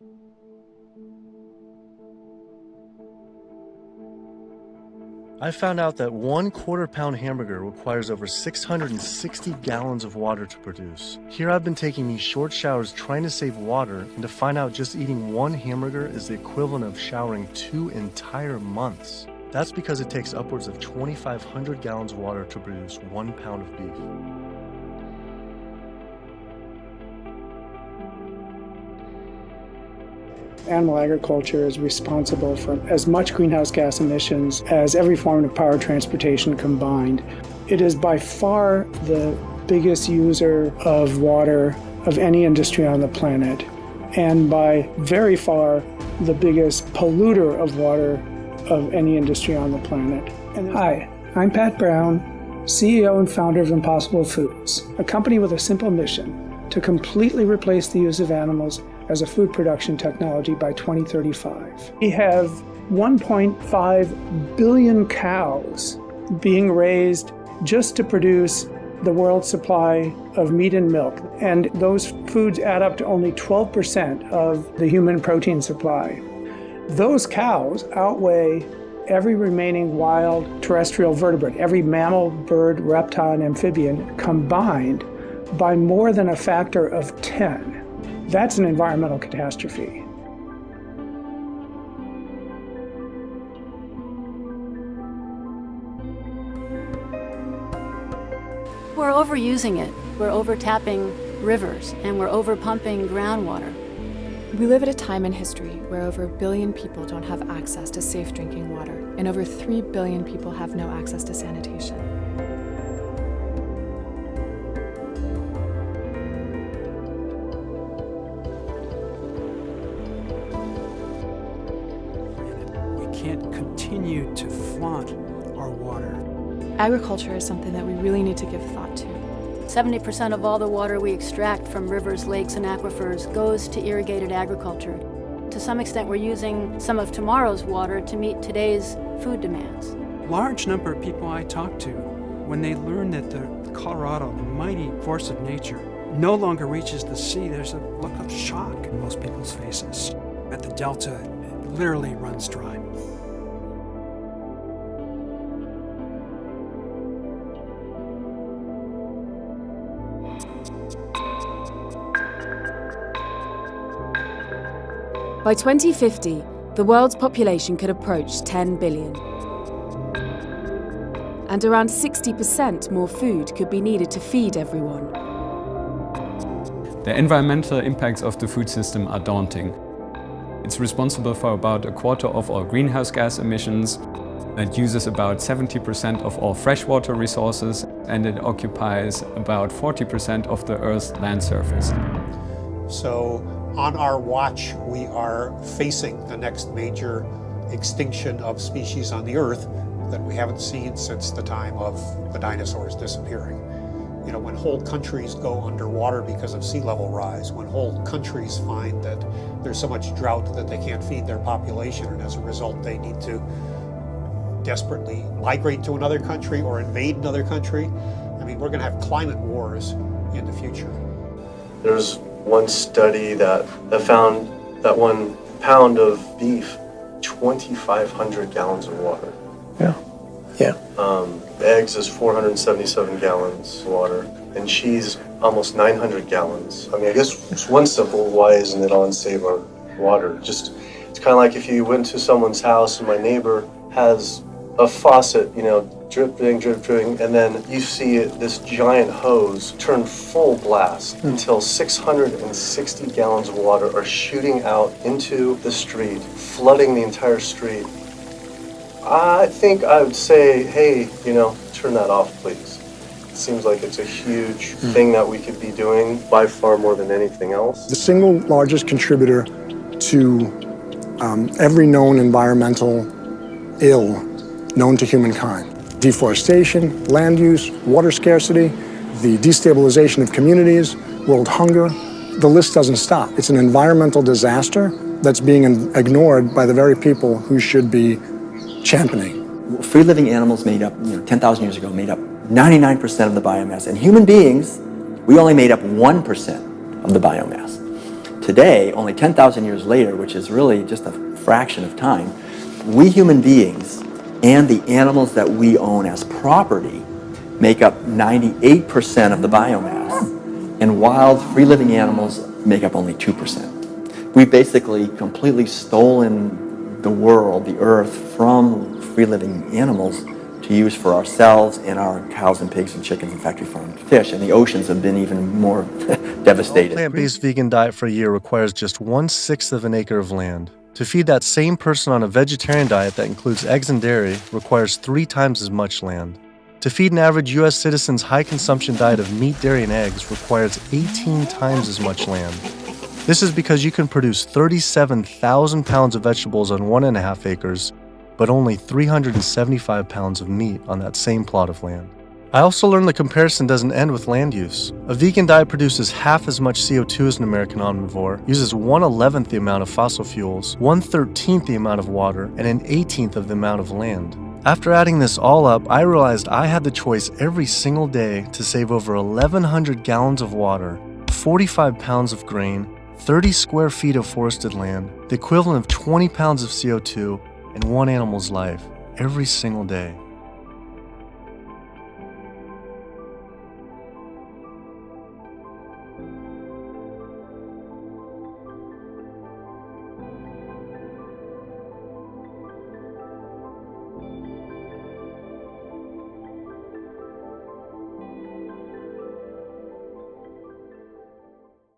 I found out that 1/4 pound hamburger requires over 660 gallons of water to produce. Here I've been taking these short showers trying to save water, and to find out just eating one hamburger is the equivalent of showering 2 entire months. That's because it takes upwards of 2,500 gallons of water to produce 1 pound of beef. Animal agriculture is responsible for as much greenhouse gas emissions as every form of power transportation combined. It is by far the biggest user of water of any industry on the planet, and by very far the biggest polluter of water of any industry on the planet. Hi, I'm Pat Brown, CEO and founder of Impossible Foods, a company with a simple mission to completely replace the use of animals as a food production technology by 2035. We have 1.5 billion cows being raised just to produce the world's supply of meat and milk. And those foods add up to only 12% of the human protein supply. Those cows outweigh every remaining wild terrestrial vertebrate, every mammal, bird, reptile, and amphibian combined by more than a factor of 10. That's an environmental catastrophe. We're overusing it. We're overtapping rivers, and we're overpumping groundwater. We live at a time in history where over 1 billion people don't have access to safe drinking water, and over 3 billion people have no access to sanitation. Can't continue to flaunt our water. Agriculture is something that we really need to give thought to. 70% of all the water we extract from rivers, lakes, and aquifers goes to irrigated agriculture. To some extent, we're using some of tomorrow's water to meet today's food demands. Large number of people I talk to, when they learn that the Colorado, the mighty force of nature, no longer reaches the sea, there's a look of shock in most people's faces. At the Delta, it literally runs dry. By 2050, the world's population could approach 10 billion. And around 60% more food could be needed to feed everyone. The environmental impacts of the food system are daunting. It's responsible for about 1/4 of all greenhouse gas emissions. It uses about 70% of all freshwater resources, and it occupies about 40% of the Earth's land surface. So on our watch, we are facing the next major extinction of species on the Earth that we haven't seen since the time of the dinosaurs disappearing. You know, when whole countries go underwater because of sea level rise, when whole countries find that there's so much drought that they can't feed their population, and as a result they need to desperately migrate to another country or invade another country. I mean, we're going to have climate wars in the future. There's one study that found that 1 pound of beef, 2,500 gallons of water. Yeah. Eggs is 477 gallons of water, and cheese almost 900 gallons. I mean, I guess it's one simple, why isn't it on Save Our Water? Just, it's kind of like if you went to someone's house and my neighbor has a faucet, you know, dripping, and then you see this giant hose turn full blast until 660 gallons of water are shooting out into the street, flooding the entire street. I think I would say, hey, you know, turn that off, please. It seems like it's a huge thing that we could be doing by far more than anything else. The single largest contributor to every known environmental ill known to humankind. Deforestation, land use, water scarcity, the destabilization of communities, world hunger. The list doesn't stop. It's an environmental disaster that's being ignored by the very people who should be championing. Free-living animals made up, 10,000 years ago, made up 99% of the biomass. And human beings, we only made up 1% of the biomass. today, only 10,000 years later, which is really just a fraction of time, we human beings and the animals that we own as property make up 98% of the biomass, and wild, free-living animals make up only 2%. We've basically completely stolen the world, the earth, from free-living animals to use for ourselves and our cows and pigs and chickens and factory farmed fish, and the oceans have been even more devastated. A plant-based vegan diet for a year requires just 1/6 of an acre of land. To feed that same person on a vegetarian diet that includes eggs and dairy requires 3 times as much land. To feed an average U.S. citizen's high-consumption diet of meat, dairy, and eggs requires 18 times as much land. This is because you can produce 37,000 pounds of vegetables on 1.5 acres, but only 375 pounds of meat on that same plot of land. I also learned the comparison doesn't end with land use. A vegan diet produces half as much CO2 as an American omnivore, uses 1/11th the amount of fossil fuels, 1/13th the amount of water, and 1/18th of the amount of land. After adding this all up, I realized I had the choice every single day to save over 1,100 gallons of water, 45 pounds of grain, 30 square feet of forested land, the equivalent of 20 pounds of CO2, and one animal's life every single day.